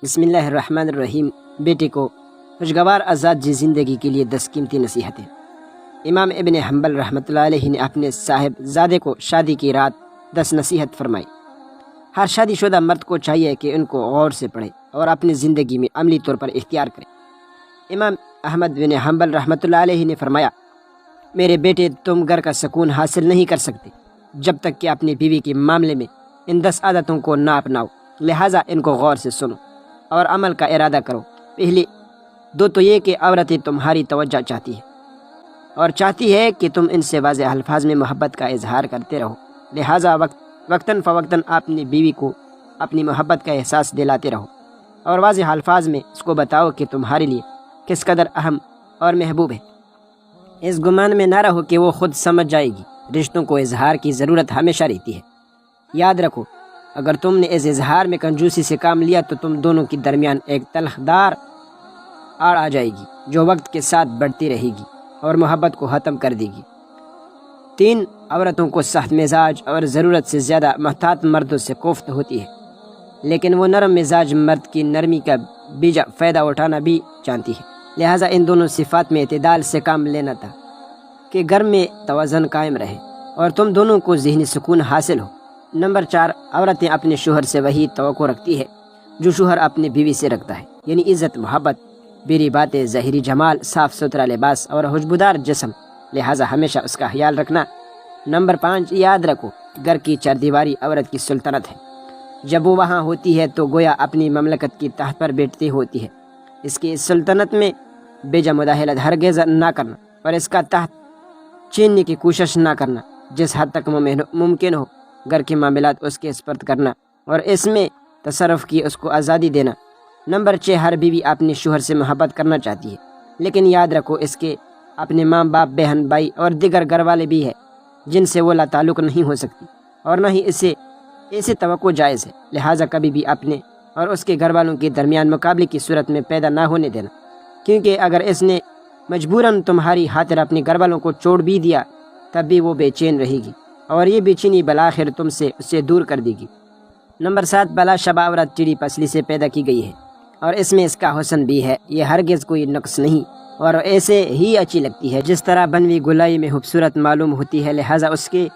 بسم اللہ الرحمن الرحیم۔ بیٹے کو خوشگوار آزاد جی زندگی کے لیے 10 قیمتی نصیحتیں۔ امام ابن حنبل رحمۃ اللہ علیہ نے اپنے صاحب زادے کو شادی کی رات 10 نصیحت فرمائی۔ ہر شادی شدہ مرد کو چاہیے کہ ان کو غور سے پڑھے اور اپنی زندگی میں عملی طور پر اختیار کرے۔ امام احمد بن حنبل رحمۃ اللہ علیہ نے فرمایا، میرے بیٹے، تم گھر کا سکون حاصل نہیں کر سکتے جب تک کہ اپنی بیوی کے معاملے میں ان 10 عادتوں کو نہ اپناؤ، لہٰذا ان کو غور سے سنو اور عمل کا ارادہ کرو۔ پہلی دو تو یہ کہ عورتیں تمہاری توجہ چاہتی ہے اور چاہتی ہے کہ تم ان سے واضح الفاظ میں محبت کا اظہار کرتے رہو، لہٰذا وقتاً فوقتاً اپنی بیوی کو اپنی محبت کا احساس دلاتے رہو اور واضح الفاظ میں اس کو بتاؤ کہ تمہارے لیے کس قدر اہم اور محبوب ہے۔ اس گمان میں نہ رہو کہ وہ خود سمجھ جائے گی۔ رشتوں کو اظہار کی ضرورت ہمیشہ رہتی ہے۔ یاد رکھو، اگر تم نے اس اظہار میں کنجوسی سے کام لیا تو تم دونوں کے درمیان ایک تلخدار آڑ آ جائے گی جو وقت کے ساتھ بڑھتی رہے گی اور محبت کو ختم کر دے گی۔ 3، عورتوں کو سخت مزاج اور ضرورت سے زیادہ محتاط مردوں سے کوفت ہوتی ہے، لیکن وہ نرم مزاج مرد کی نرمی کا بیجا فائدہ اٹھانا بھی جانتی ہے، لہٰذا ان دونوں صفات میں اعتدال سے کام لینا تھا کہ گھر میں توازن قائم رہے اور تم دونوں کو ذہنی سکون حاصل ہو۔ نمبر 4، عورتیں اپنے شوہر سے وہی توقع رکھتی ہے جو شوہر اپنے بیوی سے رکھتا ہے، یعنی عزت، محبت، بیری باتیں، ظاہری جمال، صاف ستھرا لباس اور خوشبودار جسم، لہٰذا ہمیشہ اس کا خیال رکھنا۔ نمبر 5، یاد رکھو، گھر کی چاردیواری عورت کی سلطنت ہے۔ جب وہ وہاں ہوتی ہے تو گویا اپنی مملکت کی تخت پر بیٹھتی ہوتی ہے۔ اس کی سلطنت میں بیجا مداخلت ہرگز نہ کرنا اور اس کا تخت چھیننے کی کوشش نہ کرنا۔ جس حد تک ممکن ہو گھر کے معاملات اس کے سپرد کرنا اور اس میں تصرف کی اس کو آزادی دینا۔ نمبر 6، ہر بیوی اپنے شوہر سے محبت کرنا چاہتی ہے، لیکن یاد رکھو اس کے اپنے ماں باپ، بہن بھائی اور دیگر گھر والے بھی ہیں جن سے وہ لا تعلق نہیں ہو سکتی اور نہ ہی ایسے توقع جائز ہے، لہٰذا کبھی بھی اپنے اور اس کے گھر والوں کے درمیان مقابلے کی صورت میں پیدا نہ ہونے دینا، کیونکہ اگر اس نے مجبوراً تمہاری خاطر اپنے گھر والوں کو چھوڑ بھی دیا تب بھی وہ بے چین رہے گی اور یہ بے چینی بالآخر تم سے اسے دور کر دے گی۔ نمبر 7، بلا شبہ عورت چڑی پسلی سے پیدا کی گئی ہے اور اس میں اس کا حسن بھی ہے، یہ ہرگز کوئی نقص نہیں اور ایسے ہی اچھی لگتی ہے جس طرح بنوی گلائی میں خوبصورت معلوم ہوتی ہے، لہٰذا اس کے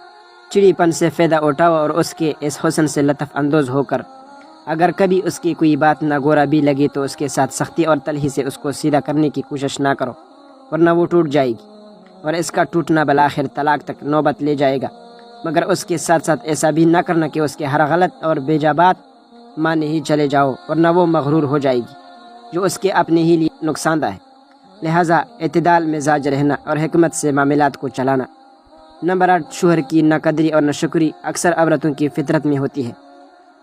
چڑی پن سے فائدہ اٹھاؤ اور اس کے اس حسن سے لطف اندوز ہو کر اگر کبھی اس کی کوئی بات ناگوارا بھی لگے تو اس کے ساتھ سختی اور تلخی سے اس کو سیدھا کرنے کی کوشش نہ کرو، ورنہ وہ ٹوٹ جائے گی اور اس کا ٹوٹنا بالآخر طلاق تک نوبت لے جائے گا۔ مگر اس کے ساتھ ساتھ ایسا بھی نہ کرنا کہ اس کے ہر غلط اور بیجا بات مانے ہی چلے جاؤ، ورنہ وہ مغرور ہو جائے گی جو اس کے اپنے ہی لیے نقصان دہ ہے، لہٰذا اعتدال مزاج رہنا اور حکمت سے معاملات کو چلانا۔ نمبر 8، شوہر کی ناقدری اور ناشکری اکثر عورتوں کی فطرت میں ہوتی ہے۔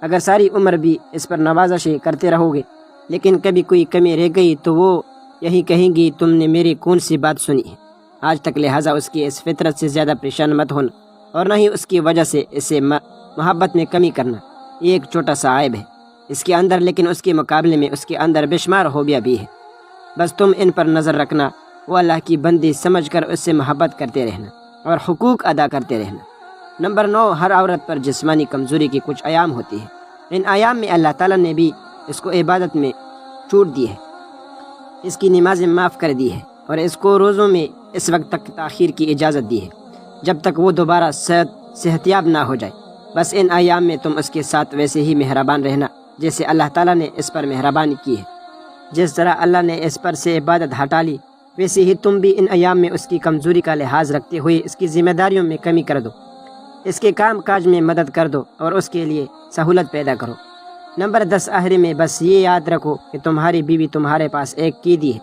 اگر ساری عمر بھی اس پر نوازشیں کرتے رہو گے لیکن کبھی کوئی کمی رہ گئی تو وہ یہی کہیں گی، تم نے میری کون سی بات سنی ہے آج تک، لہٰذا اس کی اس فطرت سے زیادہ پریشان مت ہونا اور نہ ہی اس کی وجہ سے اسے محبت میں کمی کرنا۔ یہ ایک چھوٹا سا عیب ہے اس کے اندر، لیکن اس کے مقابلے میں اس کے اندر بے شمار خوبیاں بھی ہیں، بس تم ان پر نظر رکھنا، وہ اللہ کی بندی سمجھ کر اس سے محبت کرتے رہنا اور حقوق ادا کرتے رہنا۔ نمبر 9، ہر عورت پر جسمانی کمزوری کی کچھ ایام ہوتی ہے، ان ایام میں اللہ تعالیٰ نے بھی اس کو عبادت میں چھوٹ دی ہے، اس کی نمازیں معاف کر دی ہے اور اس کو روزوں میں اس وقت تک تاخیر کی اجازت دی ہے جب تک وہ دوبارہ صحت یاب نہ ہو جائے۔ بس ان ایام میں تم اس کے ساتھ ویسے ہی مہربان رہنا جیسے اللہ تعالیٰ نے اس پر مہربانی کی ہے۔ جس طرح اللہ نے اس پر سے عبادت ہٹا لی، ویسے ہی تم بھی ان ایام میں اس کی کمزوری کا لحاظ رکھتے ہوئے اس کی ذمہ داریوں میں کمی کر دو، اس کے کام کاج میں مدد کر دو اور اس کے لیے سہولت پیدا کرو۔ نمبر 10، آخر میں بس یہ یاد رکھو کہ تمہاری بیوی تمہارے پاس ایک قیدی ہے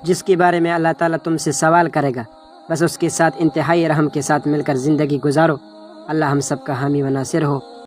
جس کے بارے میں اللہ تعالیٰ تم سے سوال کرے گا، بس اس کے ساتھ انتہائی رحم کے ساتھ مل کر زندگی گزارو۔ اللہ ہم سب کا حامی و ناصر ہو۔